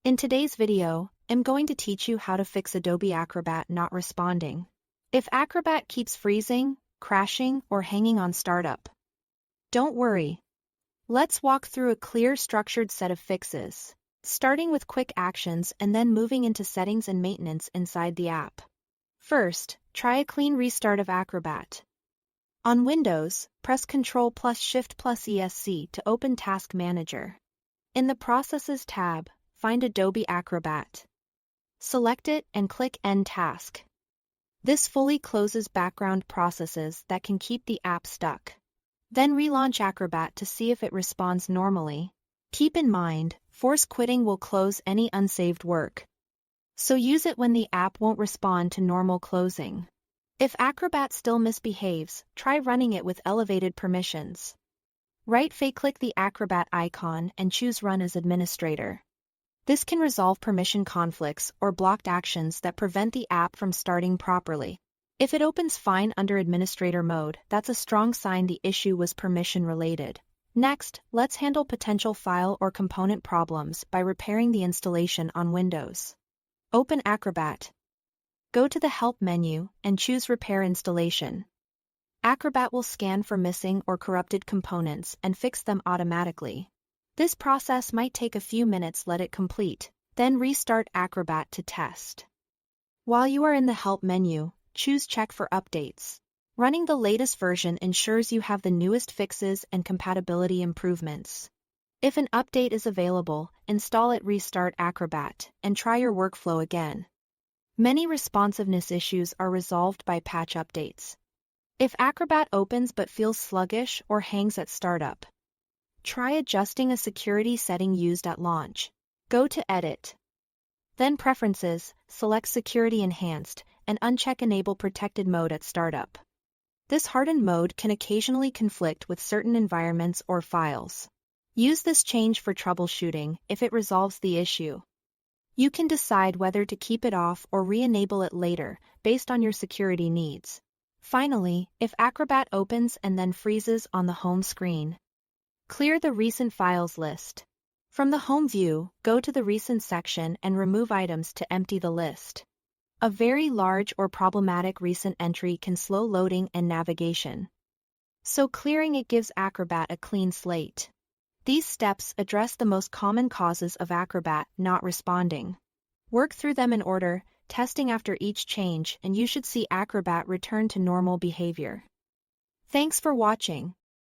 In today's video, I'm going to teach you how to fix Adobe Acrobat not responding. If Acrobat keeps freezing, crashing, or hanging on startup, don't worry. Let's walk through a clear, structured set of fixes, starting with quick actions and then moving into settings and maintenance inside the app. First, try a clean restart of Acrobat. On Windows, press Ctrl plus Shift plus ESC to open Task Manager. In the Processes tab, find Adobe Acrobat. Select it and click End Task. This fully closes background processes that can keep the app stuck. Then relaunch Acrobat to see if it responds normally. Keep in mind, force quitting will close any unsaved work. So use it when the app won't respond to normal closing. If Acrobat still misbehaves, try running it with elevated permissions. Right-click the Acrobat icon and choose Run as Administrator. This can resolve permission conflicts or blocked actions that prevent the app from starting properly. If it opens fine under Administrator mode, that's a strong sign the issue was permission-related. Next, let's handle potential file or component problems by repairing the installation on Windows. Open Acrobat. Go to the Help menu and choose Repair Installation. Acrobat will scan for missing or corrupted components and fix them automatically. This process might take a few minutes. Let it complete, then restart Acrobat to test. While you are in the Help menu, choose Check for Updates. Running the latest version ensures you have the newest fixes and compatibility improvements. If an update is available, install it. Restart Acrobat and try your workflow again. Many responsiveness issues are resolved by patch updates. If Acrobat opens but feels sluggish or hangs at startup, try adjusting a security setting used at launch. Go to Edit. Then Preferences, select Security Enhanced, and uncheck Enable Protected Mode at startup. This hardened mode can occasionally conflict with certain environments or files. Use this change for troubleshooting if it resolves the issue. You can decide whether to keep it off or re-enable it later, based on your security needs. Finally, if Acrobat opens and then freezes on the home screen, clear the Recent Files list. From the Home view, go to the Recent section and remove items to empty the list. A very large or problematic recent entry can slow loading and navigation, so clearing it gives Acrobat a clean slate. These steps address the most common causes of Acrobat not responding. Work through them in order, testing after each change, and you should see Acrobat return to normal behavior. Thanks for watching.